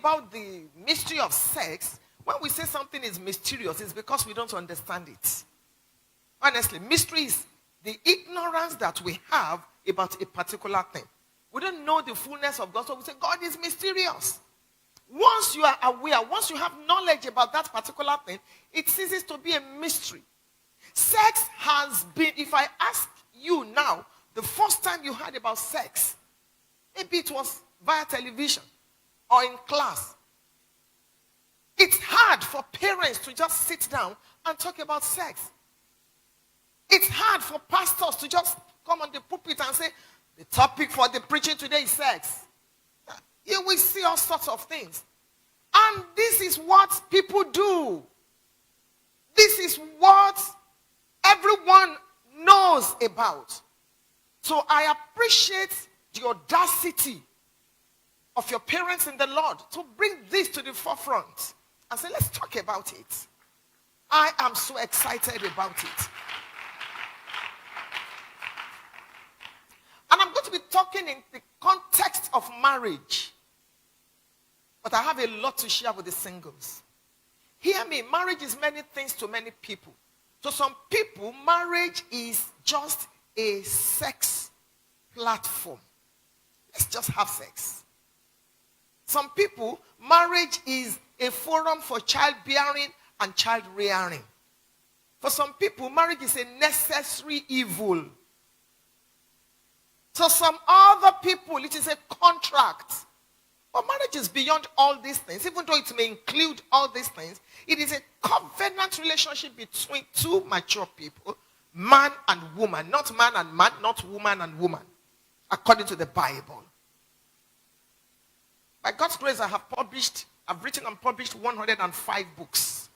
about the mystery of sex, when we say something is mysterious, it's because we don't understand it. Honestly, mystery is the ignorance that we have about a particular thing. We don't know the fullness of God, so we say God is mysterious. Once you are aware, once you have knowledge about that particular thing, it ceases to be a mystery. Sex has been, if I ask you now, the first time you heard about sex, maybe it was via television or in class. It's hard for parents to just sit down and talk about sex. It's hard for pastors to just come on the pulpit and say, the topic for the preaching today is sex. You will see all sorts of things. And this is what people do. This is what everyone knows about. So I appreciate the audacity of your parents in the Lord to bring this to the forefront and say, let's talk about it. I am so excited about it. And I'm going to be talking in the context of marriage. But I have a lot to share with the singles. Hear me, marriage is many things to many people. To some people, marriage is just a sex platform. Let's just have sex. Some people, marriage is a forum for childbearing and child rearing. For some people, marriage is a necessary evil. To some other people, it is a contract. But marriage is beyond all these things. Even though it may include all these things, it is a covenant relationship between two mature people, man and woman. Not man and man, not woman and woman, according to the Bible. By God's grace, I've written and published 105 books.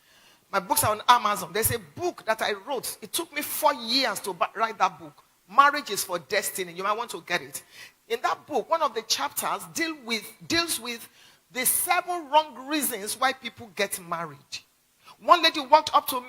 My books are on Amazon. There's a book that I wrote. It took me 4 years to write that book. Marriage is for Destiny. You might want to get it. In that book, one of the chapters deals with the 7 wrong reasons why people get married. One lady walked up to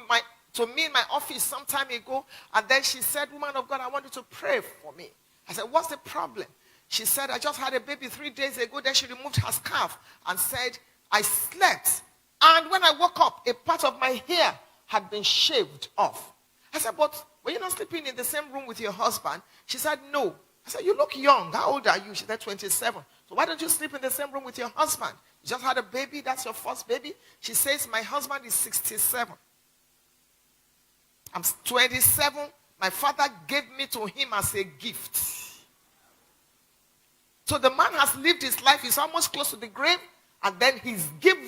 me in my office some time ago, and then she said, "Woman of God, I want you to pray for me." I said, "What's the problem?" She said, "I just had a baby 3 days ago." Then she removed her scarf and said, "I slept, and when I woke up, a part of my hair had been shaved off." I said, "But were you not sleeping in the same room with your husband?" She said, "No." I said, "You look young. How old are you?" She said, 27. "So why don't you sleep in the same room with your husband? You just had a baby. That's your first baby." She says, "My husband is 67. I'm 27. My father gave me to him as a gift." So the man has lived his life. He's almost close to the grave. And then he's living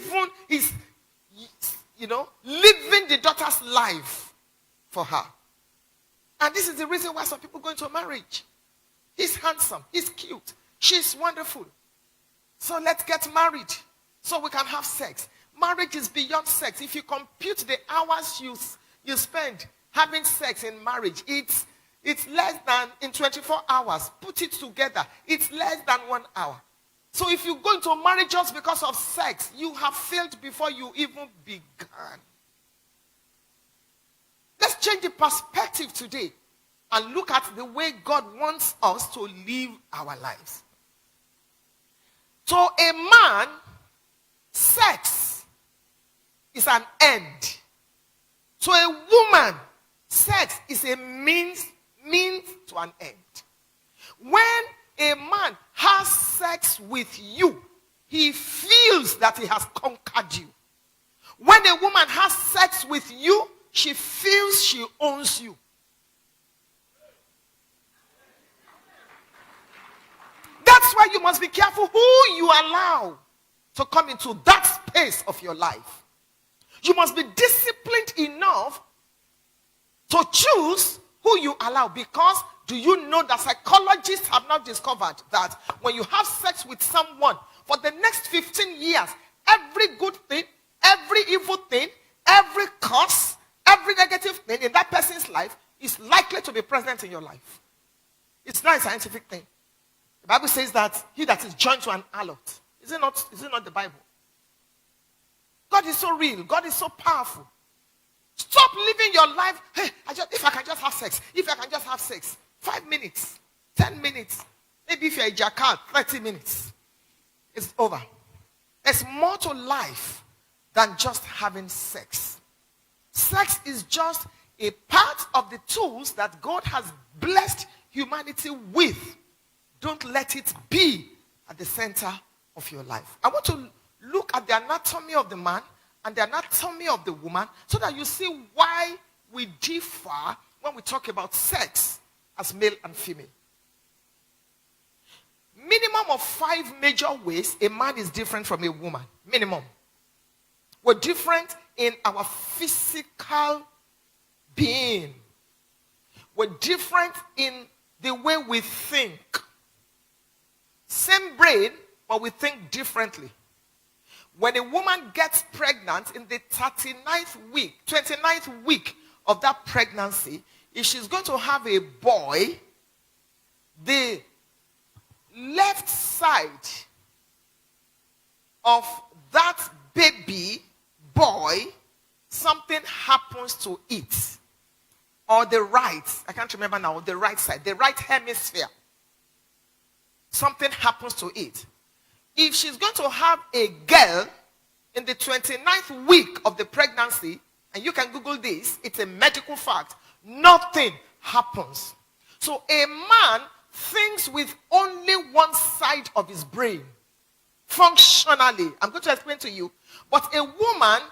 the daughter's life for her. And this is the reason why some people go into marriage. He's handsome. He's cute. She's wonderful. So let's get married so we can have sex. Marriage is beyond sex. If you compute the hours you spend having sex in marriage, it's less than, in 24 hours. Put it together. It's less than 1 hour. So if you go into marriage just because of sex, you have failed before you even began. Let's change the perspective today and look at the way God wants us to live our lives. To a man, sex is an end. To a woman, sex is a means to an end. When a man has sex with you, he feels that he has conquered you. When a woman has sex with you, she feels she owns you. That's why you must be careful who you allow to come into that space of your life. You must be disciplined enough to choose who you allow, because do you know that psychologists have now discovered that when you have sex with someone for the next 15 years, every good thing, every evil thing, every curse, every negative thing in that person's life is likely to be present in your life. It's not a scientific thing. The Bible says that he that is joined to an harlot. Is it not the Bible? God is so real. God is so powerful. Stop living your life. Hey, if I can just have sex. If I can just have sex. 5 minutes. 10 minutes. Maybe if you're a jackal, 30 minutes. It's over. There's more to life than just having sex. Sex is just a part of the tools that God has blessed humanity with. Don't let it be at the center of your life. I want to look at the anatomy of the man and the anatomy of the woman so that you see why we differ when we talk about sex as male and female. Minimum of 5 major ways a man is different from a woman. Minimum. We're different in our physical being. We're different in the way we think. Same brain, but we think differently. When a woman gets pregnant in the 29th week of that pregnancy, if she's going to have a boy, the left side of that baby boy, something happens to it. Or the right, I can't remember now, the right side, the right hemisphere. Something happens to it. If she's going to have a girl in the 29th week of the pregnancy, and you can Google this, it's a medical fact, nothing happens. So a man thinks with only one side of his brain. Functionally. I'm going to explain to you. But a woman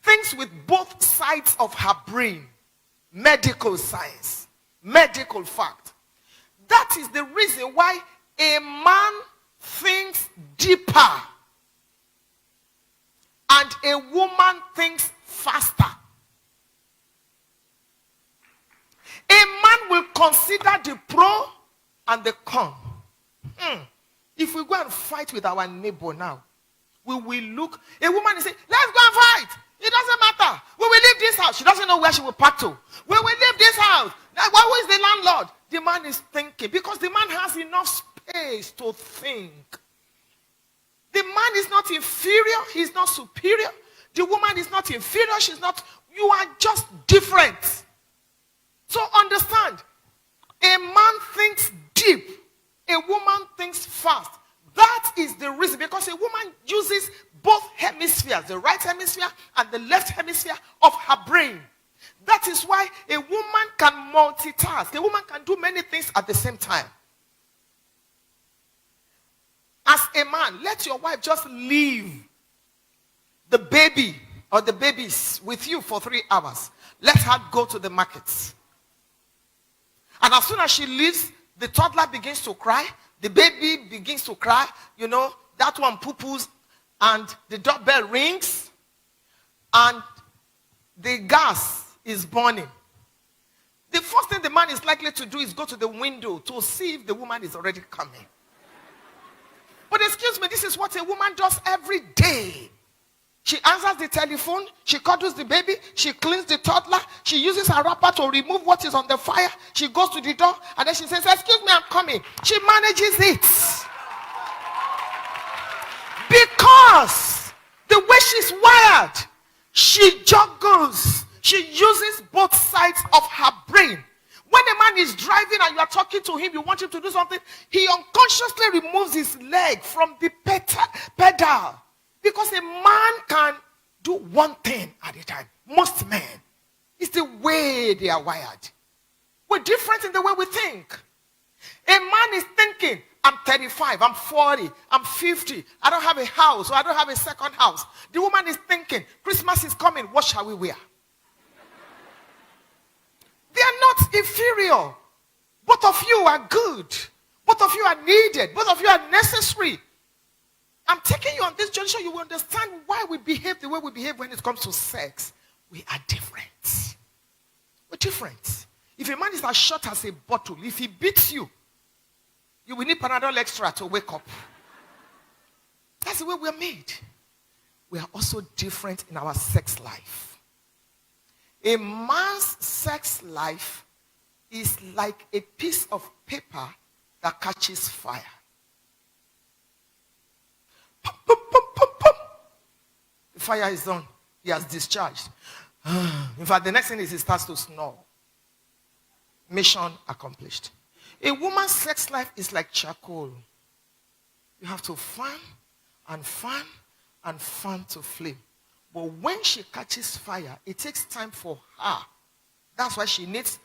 thinks with both sides of her brain. Medical science. Medical fact. That is the reason why a man thinks deeper. And a woman thinks faster. A man will consider the pro and the con. If we go and fight with our neighbor now, we will look. A woman is saying, let's go and fight. It doesn't matter. We will leave this house. She doesn't know where she will park to. We will leave this house. Who is the landlord? The man is thinking. Because the man has enough space to think. The man is not inferior. He's not superior. The woman is not inferior. She's not. You are just different. So understand. A man thinks deep. A woman thinks fast. That is the reason. Because a woman uses both hemispheres, the right hemisphere and the left hemisphere of her brain. That is why a woman can multitask. A woman can do many things at the same time. As a man, let your wife just leave the baby or the babies with you for 3 hours. Let her go to the markets. And as soon as she leaves, the toddler begins to cry. The baby begins to cry. You know, that one poo-poos and the doorbell rings. And the gas is burning. The first thing the man is likely to do is go to the window to see if the woman is already coming. But excuse me, this is what a woman does every day. She answers the telephone, she cuddles the baby, she cleans the toddler, she uses her wrapper to remove what is on the fire, she goes to the door, and then she says, excuse me, I'm coming. She manages it. Because the way she's wired, she juggles. She uses both sides of her brain. When a man is driving and you are talking to him, you want him to do something, he unconsciously removes his leg from the pedal. Because a man can do one thing at a time. Most men. It's the way they are wired. We're different in the way we think. A man is thinking, I'm 35, I'm 40, I'm 50. I don't have a house or I don't have a second house. The woman is thinking, Christmas is coming, what shall we wear? They are not inferior. Both of you are good. Both of you are needed. Both of you are necessary. I'm taking you on this journey so you will understand why we behave the way we behave when it comes to sex. We are different. We're different. If a man is as short as a bottle, if he beats you, you will need Panadol Extra to wake up. That's the way we are made. We are also different in our sex life. A man's sex life is like a piece of paper that catches fire. Pum, pum, pum, pum, pum. The fire is on. He has discharged. In fact, the next thing is he starts to snore. Mission accomplished. A woman's sex life is like charcoal. You have to fan and fan and fan to flame. But when she catches fire, it takes time for her. That's why she needs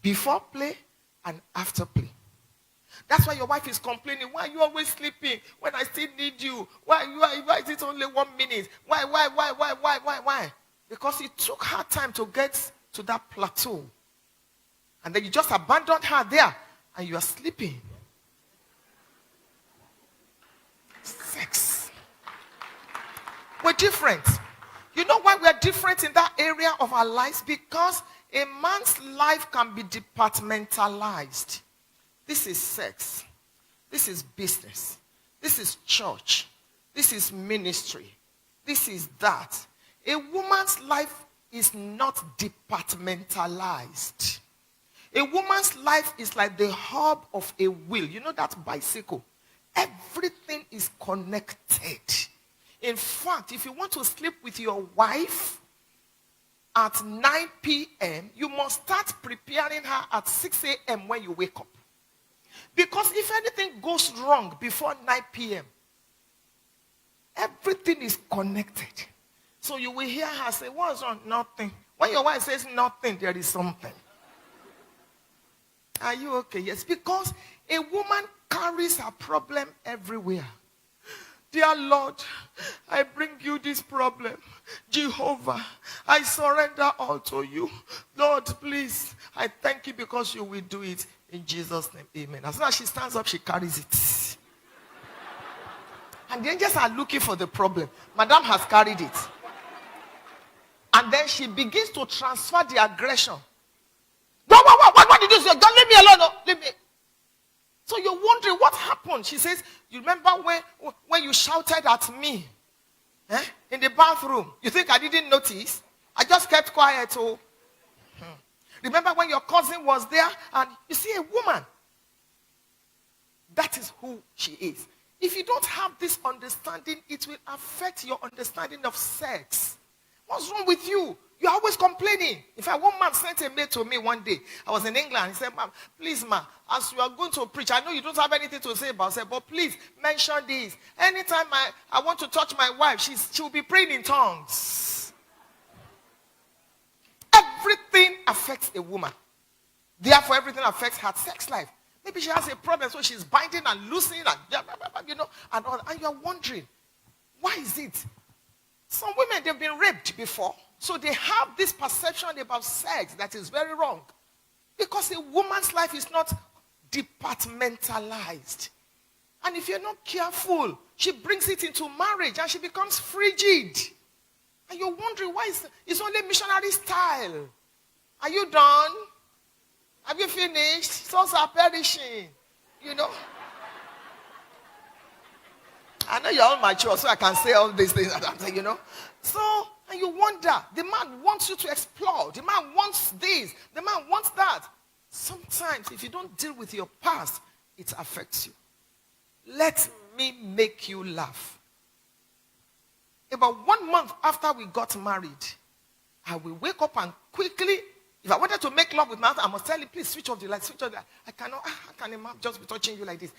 before play and after play. That's why your wife is complaining. Why are you always sleeping when I still need you? Why is it only 1 minute? Why? Because it took her time to get to that plateau. And then you just abandoned her there and you are sleeping. Sex. We're different. You know why we're different in that area of our lives? Because a man's life can be departmentalized. This is sex. This is business. This is church. This is ministry. This is that. A woman's life is not departmentalized. A woman's life is like the hub of a wheel. You know that bicycle? Everything is connected. In fact, if you want to sleep with your wife at 9 p.m., you must start preparing her at 6 a.m. when you wake up. Because if anything goes wrong before 9 p.m., everything is connected. So you will hear her say, what's wrong? Nothing. When your wife says nothing, there is something. Are you okay? Yes, because a woman carries her problem everywhere. Dear Lord, I bring you this problem. Jehovah, I surrender all to you. Lord, please, I thank you because you will do it. In Jesus' name, amen. As soon as she stands up, she carries it. And the angels are looking for the problem. Madam has carried it. And then she begins to transfer the aggression. What did you say? Don't leave me alone. No, leave me. So you're wondering what happened. She says, you remember when you shouted at me in the bathroom? You think I didn't notice? I just kept quiet. Oh. Remember when your cousin was there? And you see a woman. That is who she is. If you don't have this understanding, it will affect your understanding of sex. What's wrong with you? You're always complaining. In fact, one man sent a mail to me one day. I was in England. He said, ma'am, please, ma, as you are going to preach, I know you don't have anything to say about sex, but please mention this. Anytime I want to touch my wife, she will be praying in tongues. Everything affects a woman. Therefore, everything affects her sex life. Maybe she has a problem, so she's binding and loosening and, and all. And you're wondering, why is it? Some women, they've been raped before. So they have this perception about sex that is very wrong. Because a woman's life is not departmentalized. And if you're not careful, she brings it into marriage and she becomes frigid. And you're wondering why it's only missionary style. Are you done? Have you finished? Souls are perishing. I know you're all mature, so I can say all these things that I'm saying, So, and you wonder, the man wants you to explore. The man wants this. The man wants that. Sometimes, if you don't deal with your past, it affects you. Let me make you laugh. About 1 month after we got married, I will wake up and quickly, if I wanted to make love with my husband, I must tell him, please switch off the light, switch off the light. I can't just be touching you like this.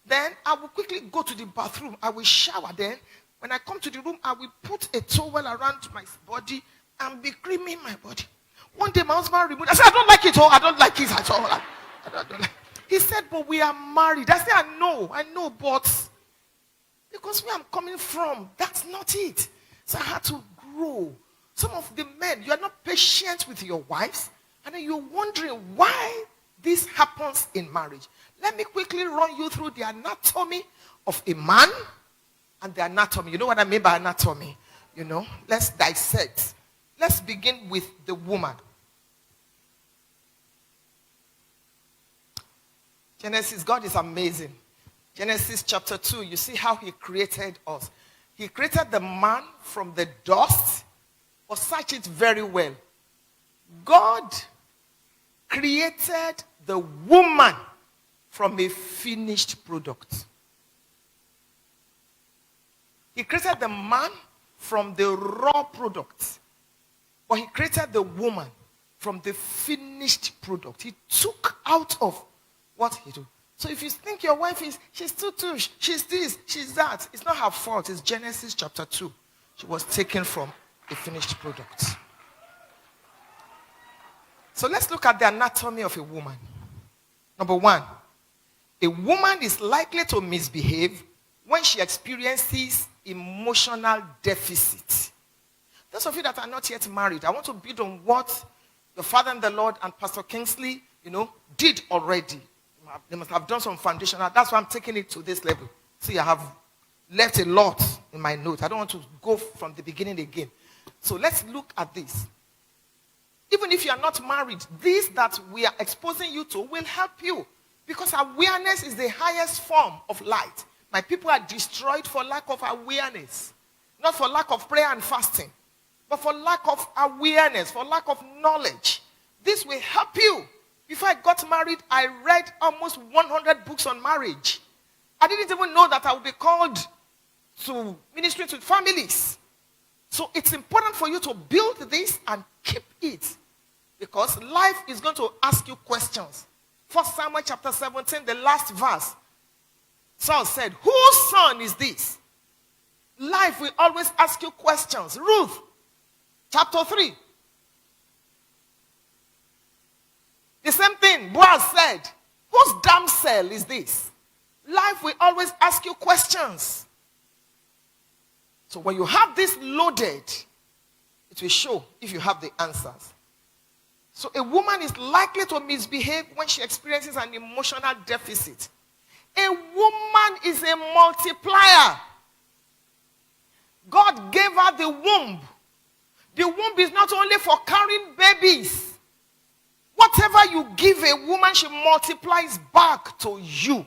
Then I will quickly go to the bathroom. I will shower. Then when I come to the room, I will put a towel around my body and be creaming my body. One day my husband removed. I said, I don't like it. I don't like it at all. I don't like. He said, but we are married. I said, I know, but because where I'm coming from, that's not it. So I had to grow. Some of the men, you are not patient with your wives, and then you're wondering why this happens in marriage. Let me quickly run you through the anatomy of a man and the anatomy. You know what I mean by anatomy? Let's dissect. Let's begin with the woman. Genesis, God is amazing. Genesis chapter 2, you see how he created us. He created the man from the dust. But search it very well. God created the woman from a finished product. He created the man from the raw product. But he created the woman from the finished product. He took out of what he did. So if you think your wife she's too touche, she's this, she's that, it's not her fault. It's Genesis chapter 2. She was taken from a finished product. So let's look at the anatomy of a woman. Number one, a woman is likely to misbehave when she experiences emotional deficit. Those of you that are not yet married, I want to build on what your father in the Lord and Pastor Kingsley, did already. They must have done some foundation. That's why I'm taking it to this level. See, I have left a lot in my notes. I don't want to go from the beginning again. So let's look at this. Even if you are not married, this that we are exposing you to will help you. Because awareness is the highest form of light. My people are destroyed for lack of awareness. Not for lack of prayer and fasting, but for lack of awareness, for lack of knowledge. This will help you. Before I got married, I read almost 100 books on marriage. I didn't even know that I would be called to ministry to families. So it's important for you to build this and keep it. Because life is going to ask you questions. 1 Samuel chapter 17, the last verse. Saul said, whose son is this? Life will always ask you questions. Ruth, chapter 3. The same thing Boaz said. Whose damsel is this? Life will always ask you questions. So when you have this loaded, it will show if you have the answers. So a woman is likely to misbehave when she experiences an emotional deficit. A woman is a multiplier. God gave her the womb. The womb is not only for carrying babies. Whatever you give a woman, she multiplies back to you.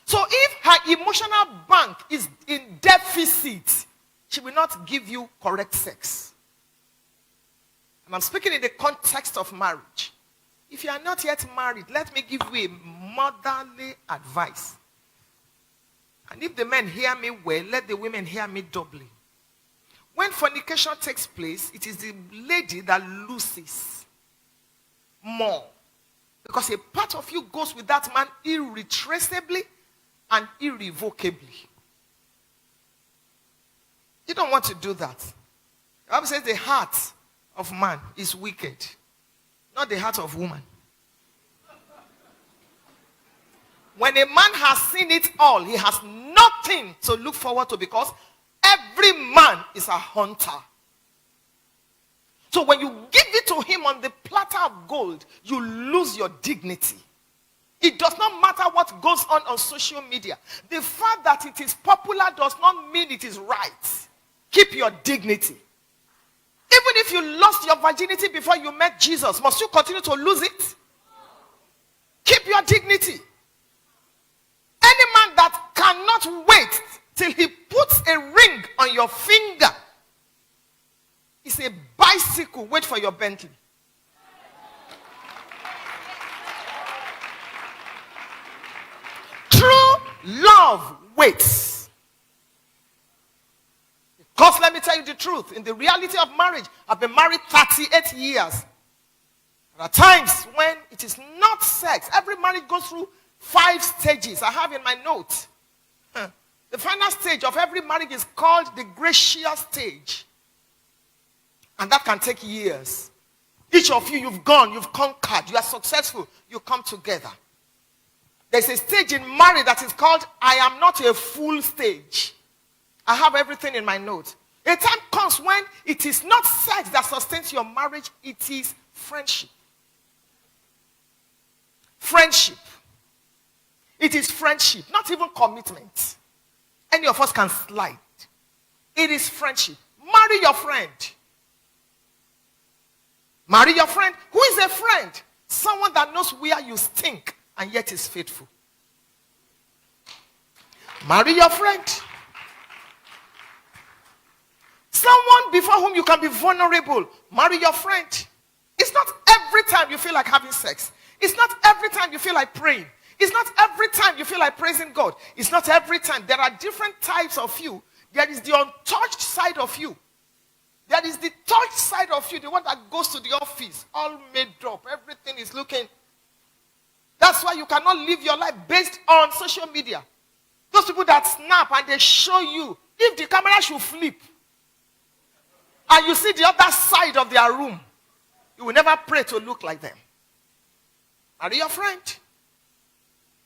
So if her emotional bank is in deficit, she will not give you correct sex. And I'm speaking in the context of marriage. If you are not yet married, let me give you a motherly advice. And if the men hear me well, let the women hear me doubly. When fornication takes place, it is the lady that loses more. Because a part of you goes with that man irretraceably and irrevocably. You don't want to do that. The Bible says the heart of man is wicked, not the heart of woman. When a man has seen it all, he has nothing to look forward to because every man is a hunter. So when you give it to him on the platter of gold, you lose your dignity. It does not matter what goes on social media. The fact that it is popular does not mean it is right. Keep your dignity. Even if you lost your virginity before you met Jesus, must you continue to lose it? Keep your dignity. Any man that cannot wait till he puts a ring on your finger is a bicycle. Wait for your Bentley. True love waits. Because let me tell you the truth. In the reality of marriage, I've been married 38 years. There are times when it is not sex. Every marriage goes through 5 stages. I have in my note. The final stage of every marriage is called the gracious stage. And that can take years. Each of you, you've gone, you've conquered, you are successful, you come together. There's a stage in marriage that is called I am not a fool stage. I have everything in my notes. A time comes when it is not sex that sustains your marriage, it is friendship. Friendship. It is friendship, not even commitment. Any of us can slide. It is friendship. Marry your friend. Marry your friend. Who is a friend? Someone that knows where you stink and yet is faithful. Marry your friend. Someone before whom you can be vulnerable. Marry your friend. It's not every time you feel like having sex. It's not every time you feel like praying. It's not every time you feel like praising God. It's not every time. There are different types of you. There is the untouched side of you. There is the touched side of you, the one that goes to the office, all made up. Everything is looking. That's why you cannot live your life based on social media. Those people that snap and they show you, if the camera should flip and you see the other side of their room, you will never pray to look like them. Marry your friend.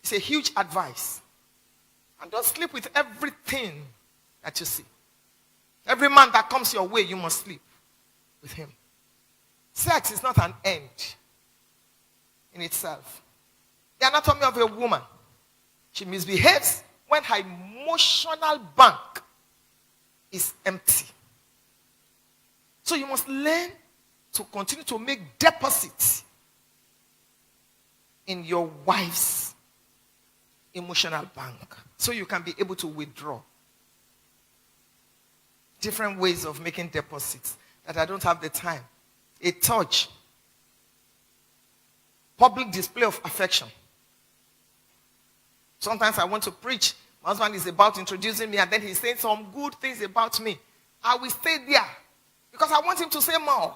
It's a huge advice. And don't sleep with everything that you see. Every man that comes your way, you must sleep with him. Sex is not an end in itself. The anatomy of a woman. She misbehaves when her emotional bank is empty. So you must learn to continue to make deposits in your wife's emotional bank so you can be able to withdraw. Different ways of making deposits that I don't have the time. A touch. Public display of affection. Sometimes I want to preach. My husband is about introducing me and then he's saying some good things about me. I will stay there because I want him to say more.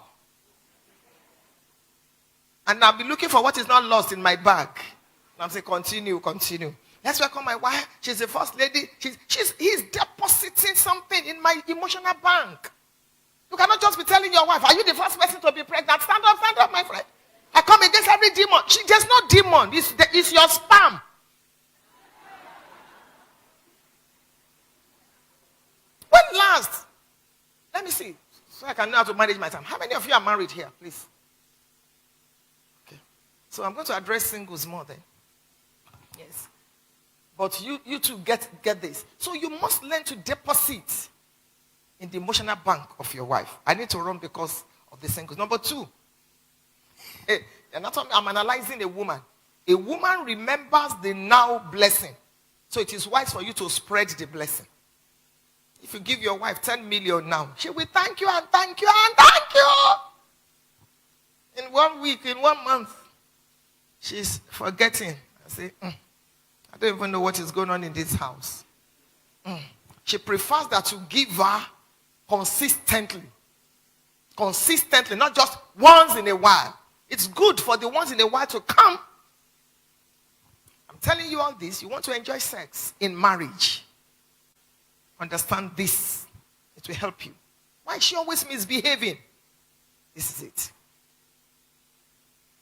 And I'll be looking for what is not lost in my bag. And I'm saying, continue. Let's welcome my wife. She's the first lady. He's depositing something in my emotional bank. You cannot just be telling your wife, are you the first person to be pregnant? Stand up, my friend. I come against every demon. There's no demon. It's your spam. When last? Let me see. So I can know how to manage my time. How many of you are married here, please? Okay. So I'm going to address singles more then. Yes. But you two get this. So you must learn to deposit in the emotional bank of your wife. I need to run because of the singles. Number 2. I'm analyzing a woman. A woman remembers the now blessing. So it is wise for you to spread the blessing. If you give your wife 10 million now, she will thank you and thank you and thank you. In 1 week, in 1 month, she's forgetting. I say, I don't even know what is going on in this house. She prefers that you give her consistently. Consistently, not just once in a while. It's good for the once in a while to come. I'm telling you all this. You want to enjoy sex in marriage. Understand this. It will help you. Why is she always misbehaving? This is it.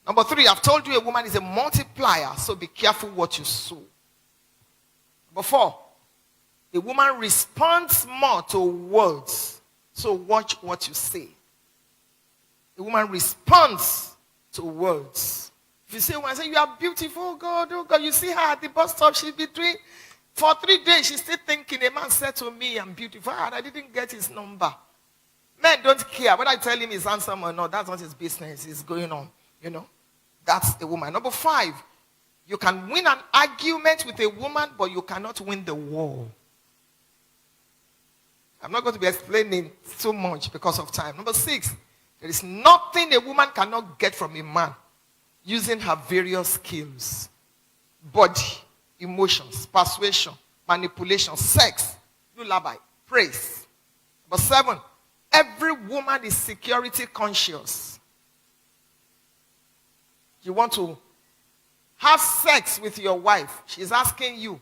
Number 3, I've told you a woman is a multiplier, so be careful what you sow. Number 4, a woman responds more to words, so watch what you say. A woman responds to words. If you say, when I say, you are beautiful, oh God, you see her at the bus stop, she'll be doing. For 3 days, she's still thinking, a man said to me, I'm beautiful, and I didn't get his number. Men don't care. Whether I tell him he's handsome or not, that's not his business. It's going on, That's a woman. Number 5, you can win an argument with a woman, but you cannot win the war. I'm not going to be explaining so much because of time. Number 6, there is nothing a woman cannot get from a man using her various skills. Body, emotions, persuasion, manipulation, sex, lullaby, praise. Number 7, every woman is security conscious. You want to have sex with your wife. She's asking you,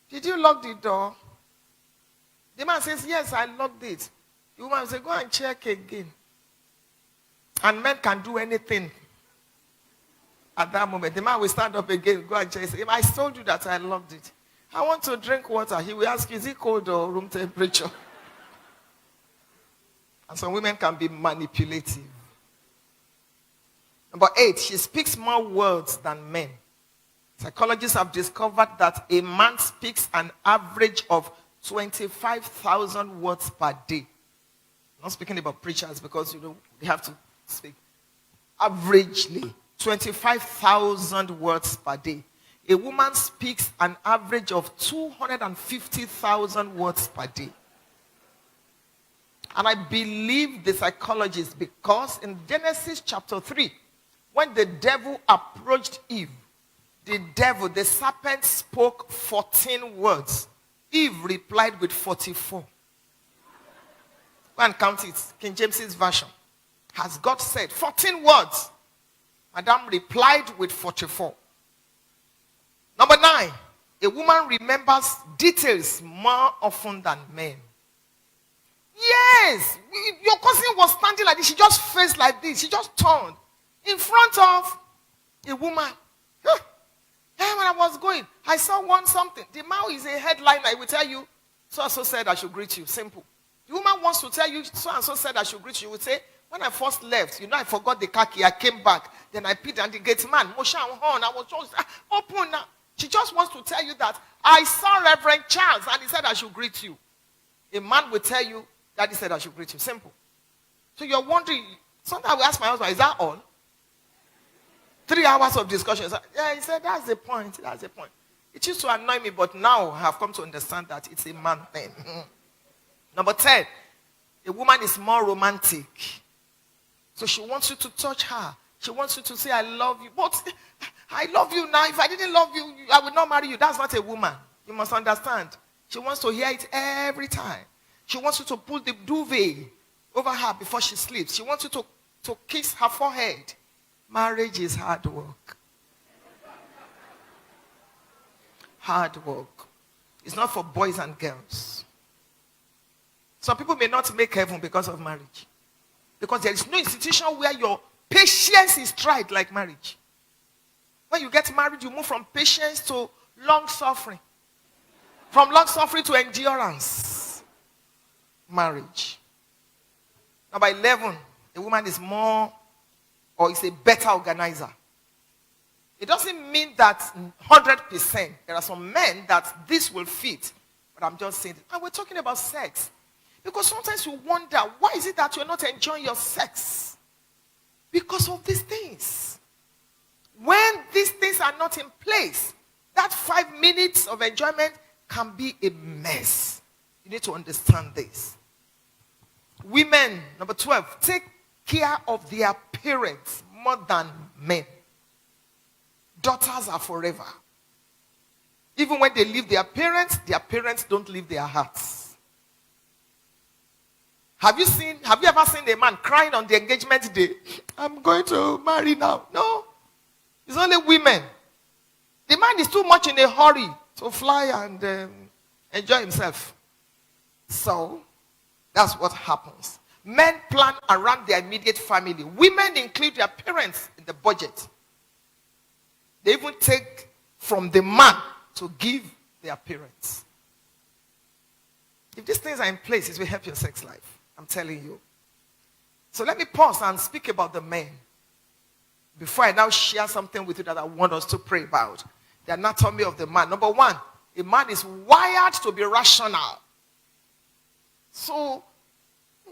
did you lock the door? The man says, yes, I locked it. The woman says, go and check again. And men can do anything at that moment. The man will stand up again, go and check. Say, I told you that I locked it. I want to drink water. He will ask you, is it cold or room temperature? And some women can be manipulative. Number 8, she speaks more words than men. Psychologists have discovered that a man speaks an average of 25,000 words per day. I'm not speaking about preachers because, they have to speak. Averagely, 25,000 words per day. A woman speaks an average of 250,000 words per day. And I believe the psychologists because in Genesis chapter 3, when the devil approached Eve, the serpent spoke 14 words. Eve replied with 44. Go and count it. King James's version. Has God said 14 words? Madam replied with 44. Number 9, a woman remembers details more often than men. Yes, your cousin was standing like this. She just faced like this. She just turned in front of a woman. Hey, when I was going, I saw something. The man is a headliner. I will tell you, so said I should greet you. Simple. The woman wants to tell you, so said I should greet you. You would say, when I first left, I forgot the car key. I came back. Then I peed and the gate man, Moshe and horn. I was just open now. She just wants to tell you that I saw Reverend Charles and he said I should greet you. A man will tell you that he said I should greet you. Simple. So you're wondering, sometimes I ask my husband, is that all? 3 hours of discussion. Yeah, he said, that's the point. That's the point. It used to annoy me, but now I have come to understand that it's a man thing. Number 10, a woman is more romantic. So she wants you to touch her. She wants you to say, I love you. But I love you now. If I didn't love you, I would not marry you. That's not a woman. You must understand. She wants to hear it every time. She wants you to pull the duvet over her before she sleeps. She wants you to kiss her forehead. Marriage is hard work. Hard work. It's not for boys and girls. Some people may not make heaven because of marriage. Because there is no institution where your patience is tried like marriage. When you get married, you move from patience to long suffering. From long suffering to endurance. Marriage. Number 11, a woman is more or is a better organizer. It doesn't mean that 100%. There are some men that this will fit. But I'm just saying, and we're talking about sex. Because sometimes you wonder, why is it that you're not enjoying your sex? Because of these things. When these things are not in place, that 5 minutes of enjoyment can be a mess. You need to understand this. Women, number 12, take care of their parents more than men. Daughters are forever. Even when they leave their parents don't leave their hearts. Have you ever seen a man crying on the engagement day? I'm going to marry now. No. It's only women. The man is too much in a hurry to fly and enjoy himself. So, that's what happens. Men plan around their immediate family. Women include their parents in the budget. They even take from the man to give their parents. If these things are in place, it will help your sex life. I'm telling you. So let me pause and speak about the men. Before I now share something with you that I want us to pray about. The anatomy of the man. Number 1, a man is wired to be rational. So,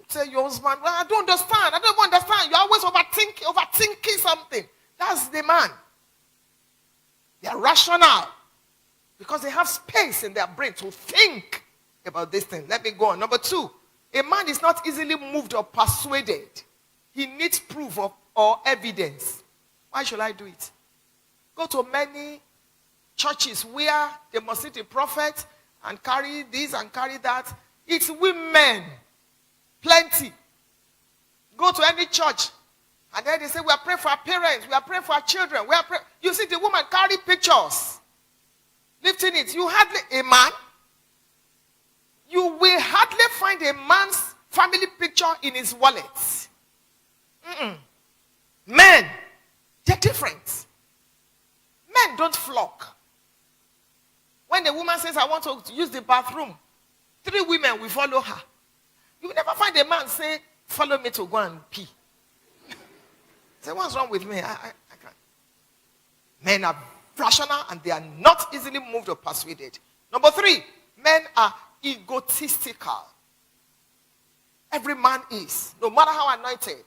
tell your husband, well, I don't understand. You're always overthinking something. That's the man. They are rational. Because they have space in their brain to think about this thing. Let me go on. Number 2, a man is not easily moved or persuaded. He needs proof or evidence. Why should I do it? Go to many churches where they must see the prophet and carry this and carry that. It's women. Plenty. Go to any church and then they say, we are praying for our parents. We are praying for our children. You see the woman carry pictures. Lifting it. You hardly, a man, you will hardly find a man's family picture in his wallet. Men, they're different. Men don't flock. When the woman says, I want to use the bathroom, 3 women will follow her. You will never find a man say, follow me to go and pee. Say, what's wrong with me? I can't. Men are rational and they are not easily moved or persuaded. Number 3, men are egotistical. Every man is. No matter how anointed,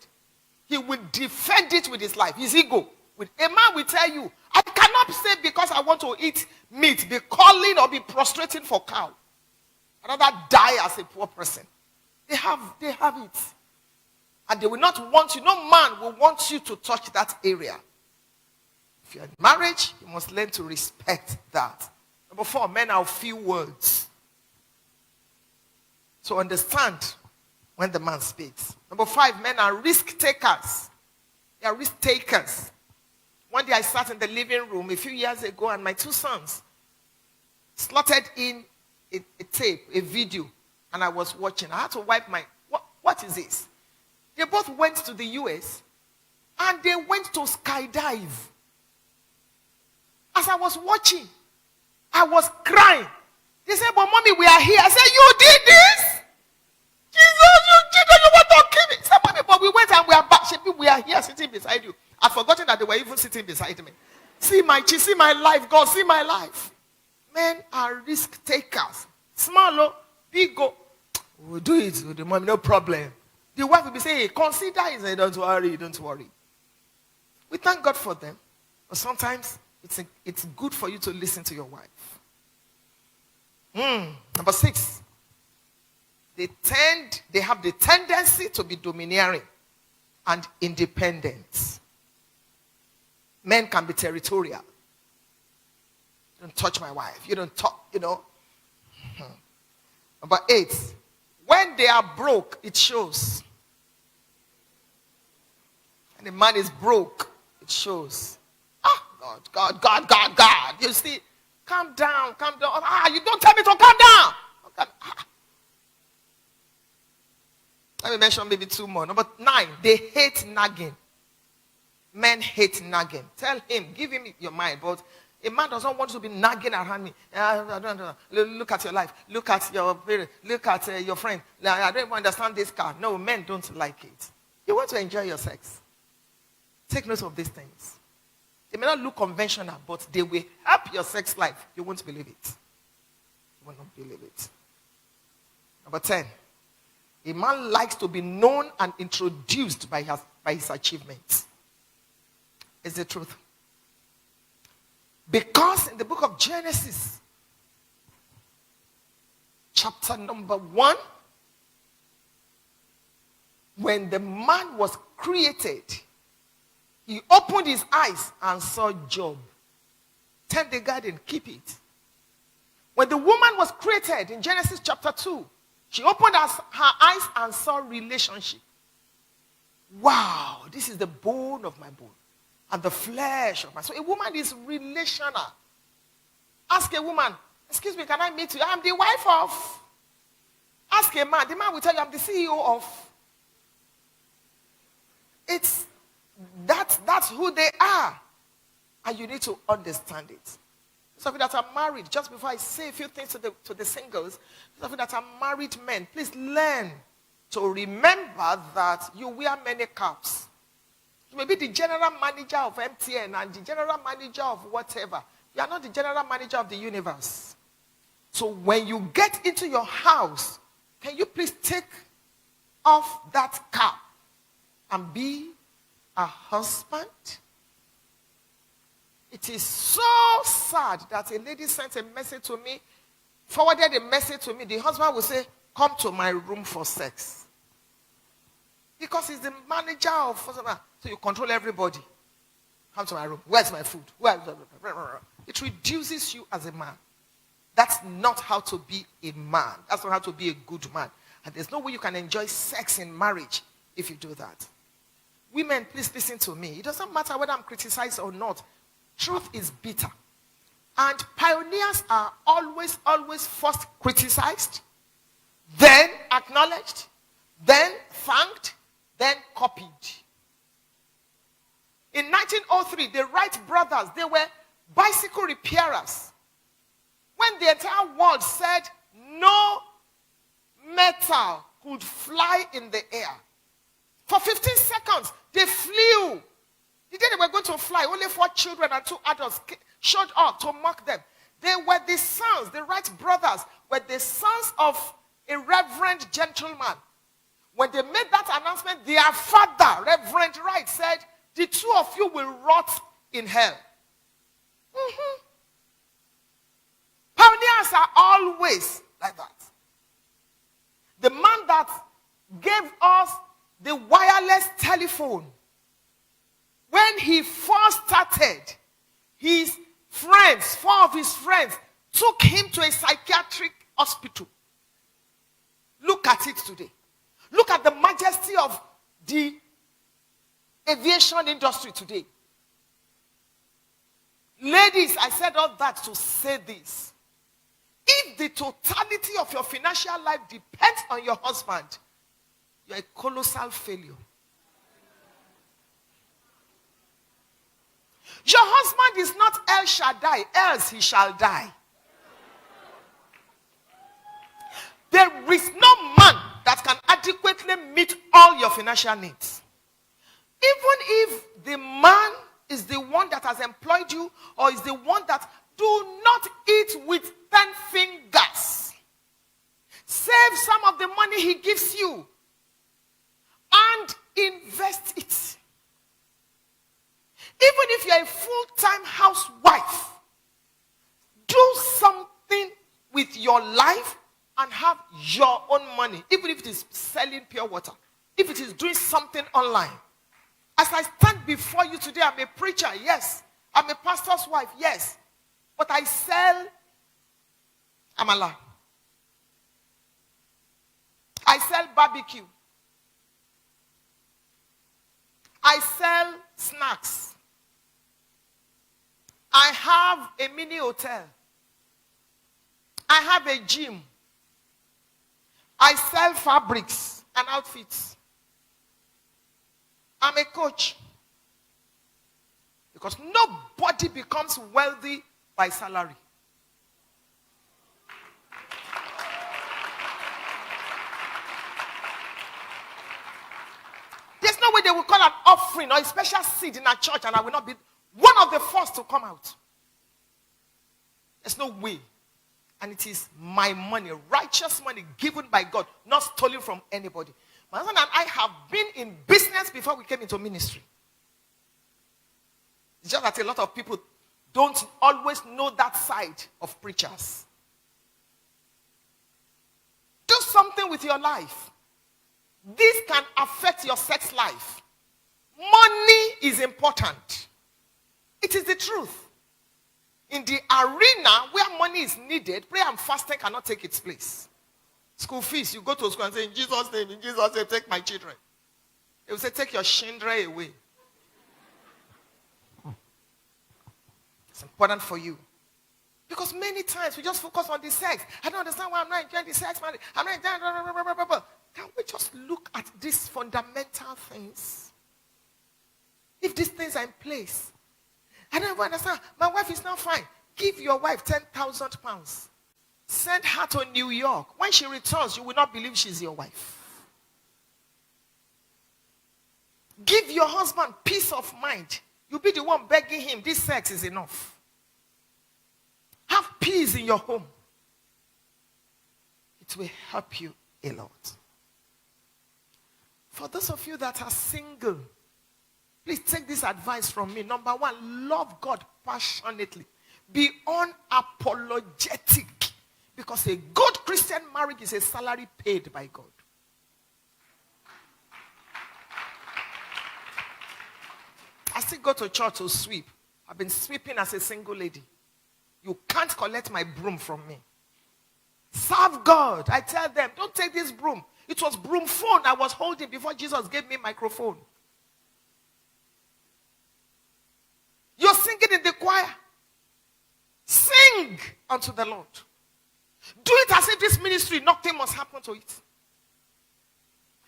he will defend it with his life, his ego. A man will tell you, I cannot say because I want to eat meat, be calling or be prostrating for cow. I'd rather die as a poor person. They have it. And they will not want you. No man will want you to touch that area. If you're in marriage, you must learn to respect that. Number 4, men are few words. So understand when the man speaks. Number 5, men are risk takers. They are risk takers. One day I sat in the living room a few years ago and my two sons slotted in a tape, a video, and I was watching. I had to wipe my, what is this? They both went to the US and they went to skydive. As I was watching, I was crying. They said, but mommy, we are here. I said, you did this? Jesus, you want to kill me. I said, mommy, but we went and we are back. We are here sitting beside you. I'd forgotten that they were even sitting beside me. See my life, God, see my life. Men are risk takers. Small, big, go. We'll do it with the mommy, no problem. The wife will be saying, hey, consider it. Say, don't worry, don't worry. We thank God for them. But sometimes it's good for you to listen to your wife. Number 6. They have the tendency to be domineering and independent. Men can be territorial. Don't touch my wife. You don't talk, Number 8. When they are broke, it shows. And the man is broke, it shows. God. You see, calm down. You don't tell me to calm down. Let me mention maybe 2 more. Number 9, they hate nagging. Men hate nagging. Tell him, give him your mind. But a man doesn't want to be nagging around me. Look at your life. Look at your parents. Look at your friend. I don't even understand this car. No, men don't like it. You want to enjoy your sex. Take note of these things. They may not look conventional, but they will help your sex life. You won't believe it. You will not believe it. Number 10. A man likes to be known and introduced by his achievements. It's the truth. Because in the book of Genesis, chapter number 1, when the man was created, he opened his eyes and saw Job. Tend the garden, keep it. When the woman was created in Genesis chapter 2, she opened her eyes and saw relationship. Wow, this is the bone of my bone and the flesh of my soul. A woman is relational. Ask a woman, excuse me, can I meet you? I'm the wife of. Ask a man, the man will tell you, I'm the CEO of. That's who they are. And you need to understand it. Some of you that are married, just before I say a few things to the singles, some of you that are married men, please learn to remember that you wear many caps. You may be the general manager of MTN and the general manager of whatever. You are not the general manager of the universe. So when you get into your house, can you please take off that cap and be a husband? It is so sad that a lady sent a message to me, forwarded a message to me. The husband will say, come to my room for sex. Because he's the manager of, so you control everybody. Come to my room. Where's my food? It reduces you as a man. That's not how to be a man. That's not how to be a good man. And there's no way you can enjoy sex in marriage if you do that. Women, please listen to me. It doesn't matter whether I'm criticized or not. Truth is bitter. And pioneers are always first criticized, then acknowledged, then thanked, then copied. In 1903, the Wright brothers, they were bicycle repairers. When the entire world said no metal could fly in the air, for 15 seconds, they flew. The day they were going to fly, only 4 children and 2 adults showed up to mock them. They were the sons, the Wright brothers, were the sons of a reverend gentleman. When they made that announcement, their father, Reverend Wright, said, the 2 of you will rot in hell. Pioneers are always like that. The man that gave us the wireless telephone, when he first started, his friends, 4 of his friends, took him to a psychiatric hospital. Look at it today. Look at the majesty of the aviation industry today. Ladies, I said all that to say this. If the totality of your financial life depends on your husband, you're a colossal failure. Your husband is not El Shaddai, else he shall die. There is no man that can adequately meet all your financial needs. Even if the man is the one that has employed you, or is the one that do not eat with 10 fingers. Save some of the money he gives you and invest it. Even if you're a full-time housewife, do something with your life and have your own money. Even if it is selling pure water, if it is doing something online. As I stand before you today, I'm a preacher, yes. I'm a pastor's wife, yes. But I sell amala. I sell barbecue. I sell snacks. I have a mini hotel. I have a gym. I sell fabrics and outfits. I'm a coach. Because nobody becomes wealthy by salary. There's no way they will call an offering or a special seed in a church and I will not be one of the first to come out. There's no way. And it is my money, righteous money given by God, not stolen from anybody. My husband and I have been in business before we came into ministry. It's just that a lot of people don't always know that side of preachers. Do something with your life. This can affect your sex life. Money is important. It is the truth. In the arena where money is needed, prayer and fasting cannot take its place. School fees, you go to school and say, in Jesus' name, take my children. They will say, take your children away. It's important for you. Because many times we just focus on the sex. I don't understand why I'm not enjoying the sex. I'm not enjoying. Can we just look at these fundamental things? If these things are in place, I don't even understand. My wife is not fine. Give your wife 10,000 pounds. Send her to New York. When she returns, you will not believe she's your wife. Give your husband peace of mind. You'll be the one begging him, this sex is enough. Have peace in your home. It will help you a lot. For those of you that are single, please take this advice from me. Number one, love God passionately. Be unapologetic. Because a good Christian marriage is a salary paid by God. I still go to church to sweep. I've been sweeping as a single lady. You can't collect my broom from me. Serve God. I tell them, don't take this broom. It was broom phone I was holding before Jesus gave me microphone. You're singing in the choir. Sing unto the Lord. Do it as if this ministry, nothing must happen to it.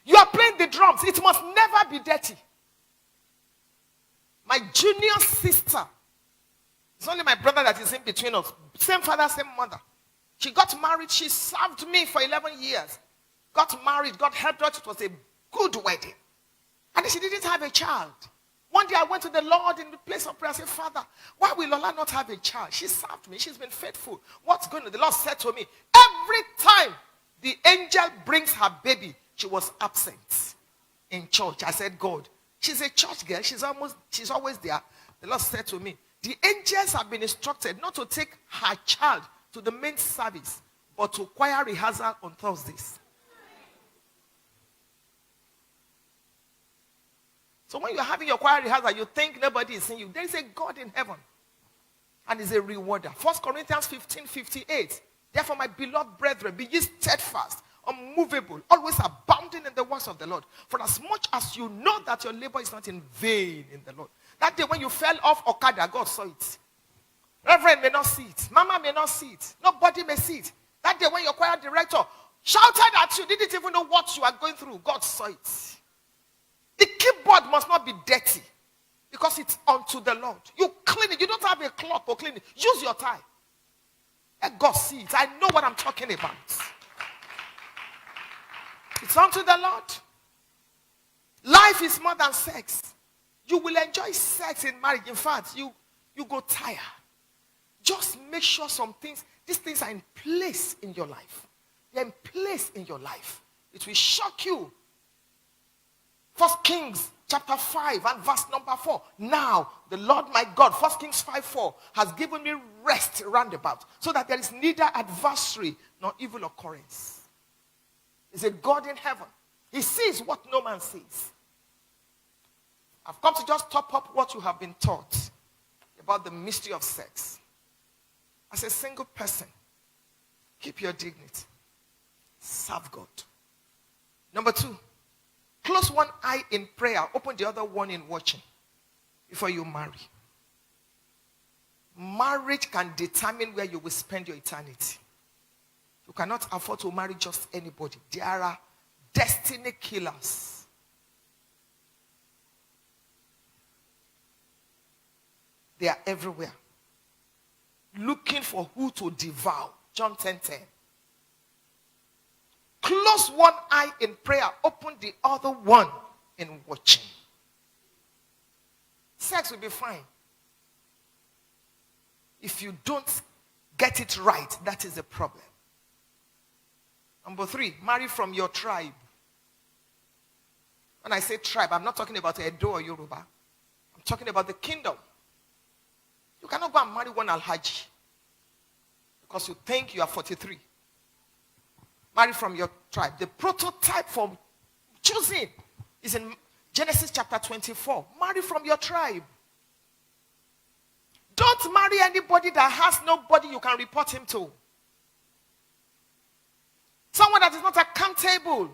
You are playing the drums. It must never be dirty. My junior sister, it's only my brother that is in between us. Same father, same mother. She got married. She served me for 11 years. Got married. God helped her. It was a good wedding. And she didn't have a child. One day I went to the Lord in the place of prayer. I said, Father, why will Lola not have a child? She served me. She's been faithful. What's going on? The Lord said to me, every time the angel brings her baby, she was absent in church. I said, God, she's a church girl. She's always there. The Lord said to me, the angels have been instructed not to take her child to the main service, but to choir rehearsal on Thursdays. So when you're having your choir rehearsal, you think nobody is seeing you. There is a God in heaven. And is a rewarder. 1 Corinthians 15:58. Therefore, my beloved brethren, be ye steadfast, unmovable, always abounding in the works of the Lord. For as much as you know that your labor is not in vain in the Lord. That day when you fell off Okada, God saw it. Reverend may not see it. Mama may not see it. Nobody may see it. That day when your choir director shouted at you, didn't even know what you are going through, God saw it. The keyboard must not be dirty because it's unto the Lord. You clean it. You don't have a cloth to clean it. Use your tie. Let God see it. I know what I'm talking about. It's unto the Lord. Life is more than sex. You will enjoy sex in marriage. In fact, you go tired. Just make sure these things are in place in your life. They're in place in your life. It will shock you. 1 Kings chapter 5 and verse number 4. Now, the Lord my God, 1 Kings 5:4, has given me rest round about, so that there is neither adversary nor evil occurrence. He's a God in heaven. He sees what no man sees. I've come to just top up what you have been taught about the mystery of sex. As a single person, keep your dignity. Serve God. Number 2, close one eye in prayer, open the other one in watching before you marry. Marriage can determine where you will spend your eternity. You cannot afford to marry just anybody. There are destiny killers. They are everywhere, looking for who to devour. John 10:10. Close one eye in prayer, open the other one in watching. Sex will be fine. If you don't get it right, that is a problem. Number 3, marry from your tribe. When I say tribe, I'm not talking about Edo or Yoruba. I'm talking about the kingdom. You cannot go and marry one Alhaji because you think you are 43. Marry from your tribe. The prototype for choosing is in Genesis chapter 24. Marry from your tribe. Don't marry anybody that has nobody you can report him to. Someone that is not accountable.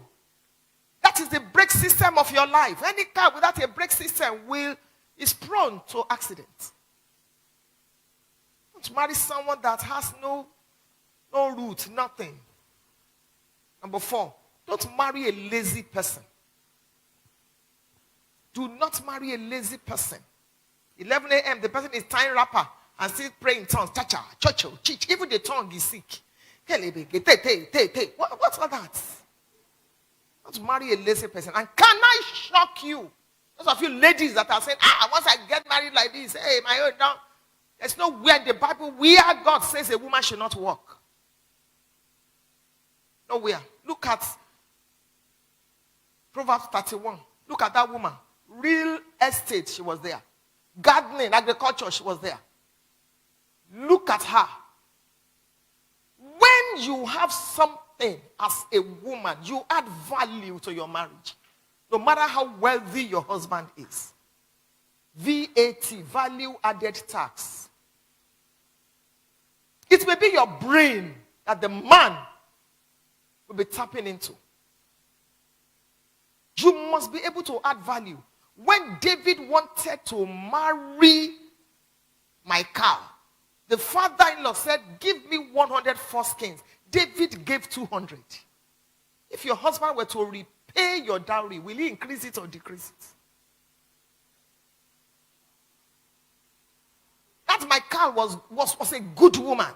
That is the brake system of your life. Any car without a brake system is prone to accidents. Don't marry someone that has no root, nothing. Number 4, don't marry a lazy person. Do not marry a lazy person. 11 a.m., the person is tying wrapper and still praying in tongues. Cha-cha, cho-cho, chich. Even the tongue is sick. What's all that? Don't marry a lazy person. And can I shock you? Those of you ladies that are saying, once I get married like this, hey, my own, no. There's nowhere in the Bible where God says a woman should not work. Nowhere. Look at Proverbs 31. Look at that woman. Real estate, she was there. Gardening, agriculture, she was there. Look at her. When you have something as a woman, you add value to your marriage. No matter how wealthy your husband is. VAT, value added tax. It may be your brain that the man will be tapping into. You must be able to add value. When David wanted to marry Michal, the father-in-law said, give me 100 foreskins. David gave 200. If your husband were to repay your dowry, will he increase it or decrease it? That Michal was a good woman.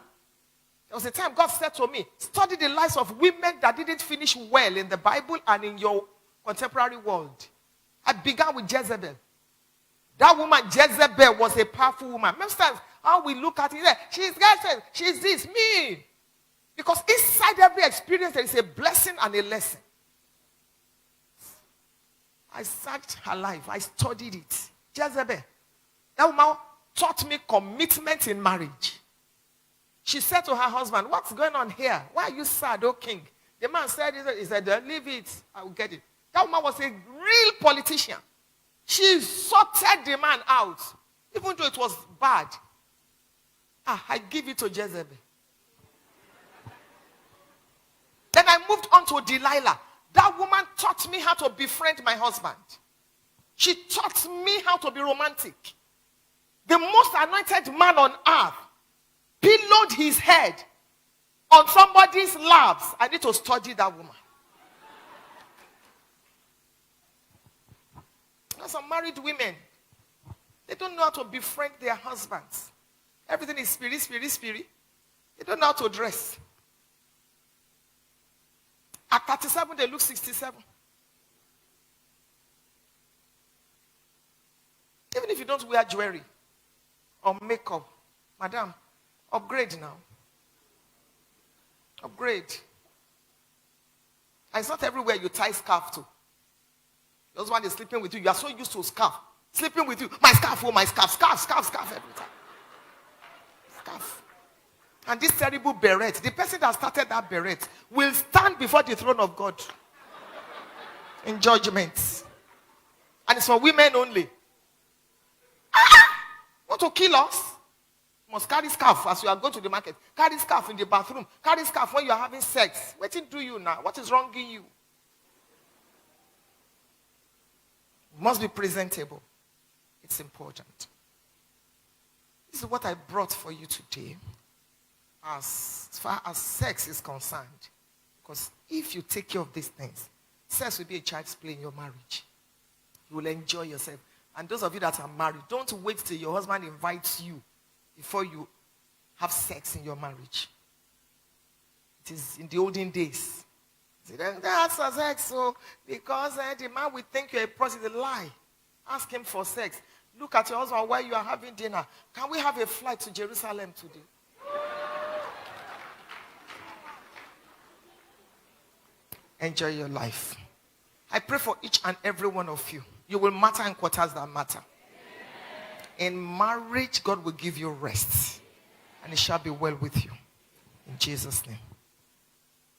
There was a time God said to me, study the lives of women that didn't finish well in the Bible and in your contemporary world. I began with Jezebel. That woman, Jezebel, was a powerful woman. Most times, how we look at it, she's this, me. Because inside every experience, there is a blessing and a lesson. I searched her life. I studied it. Jezebel. That woman taught me commitment in marriage. She said to her husband, what's going on here? Why are you sad, O king? The man said, he said, leave it. I will get it. That woman was a real politician. She sorted the man out. Even though it was bad. I give it to Jezebel. Then I moved on to Delilah. That woman taught me how to befriend my husband. She taught me how to be romantic. The most anointed man on earth pillowed his head on somebody's laps. I need to study that woman. There's some married women. They don't know how to befriend their husbands. Everything is spirit. They don't know how to dress. At 37, they look 67. Even if you don't wear jewelry or makeup, madam, upgrade now. Upgrade. And it's not everywhere you tie scarf to. Your husband is sleeping with you. You are so used to scarf. Sleeping with you. My scarf, oh my scarf. Scarf every time. Scarf. And this terrible beret, the person that started that beret will stand before the throne of God in judgment. And it's for women only. Want to kill us? You must carry scarf as you are going to the market. Carry scarf in the bathroom. Carry scarf when you are having sex. What do you now? What is wrong in you? Must be presentable. It's important. This is what I brought for you today as far as sex is concerned. Because if you take care of these things, sex will be a child's play in your marriage. You will enjoy yourself. And those of you that are married, don't wait till your husband invites you before you have sex in your marriage. It is in the olden days. That's for sex, so because the man will think you're a prostitute. Lie. Ask him for sex. Look at your husband while you are having dinner. Can we have a flight to Jerusalem today? Enjoy your life. I pray for each and every one of you. You will matter in quarters that matter. In marriage, God will give you rest. And it shall be well with you. In Jesus' name.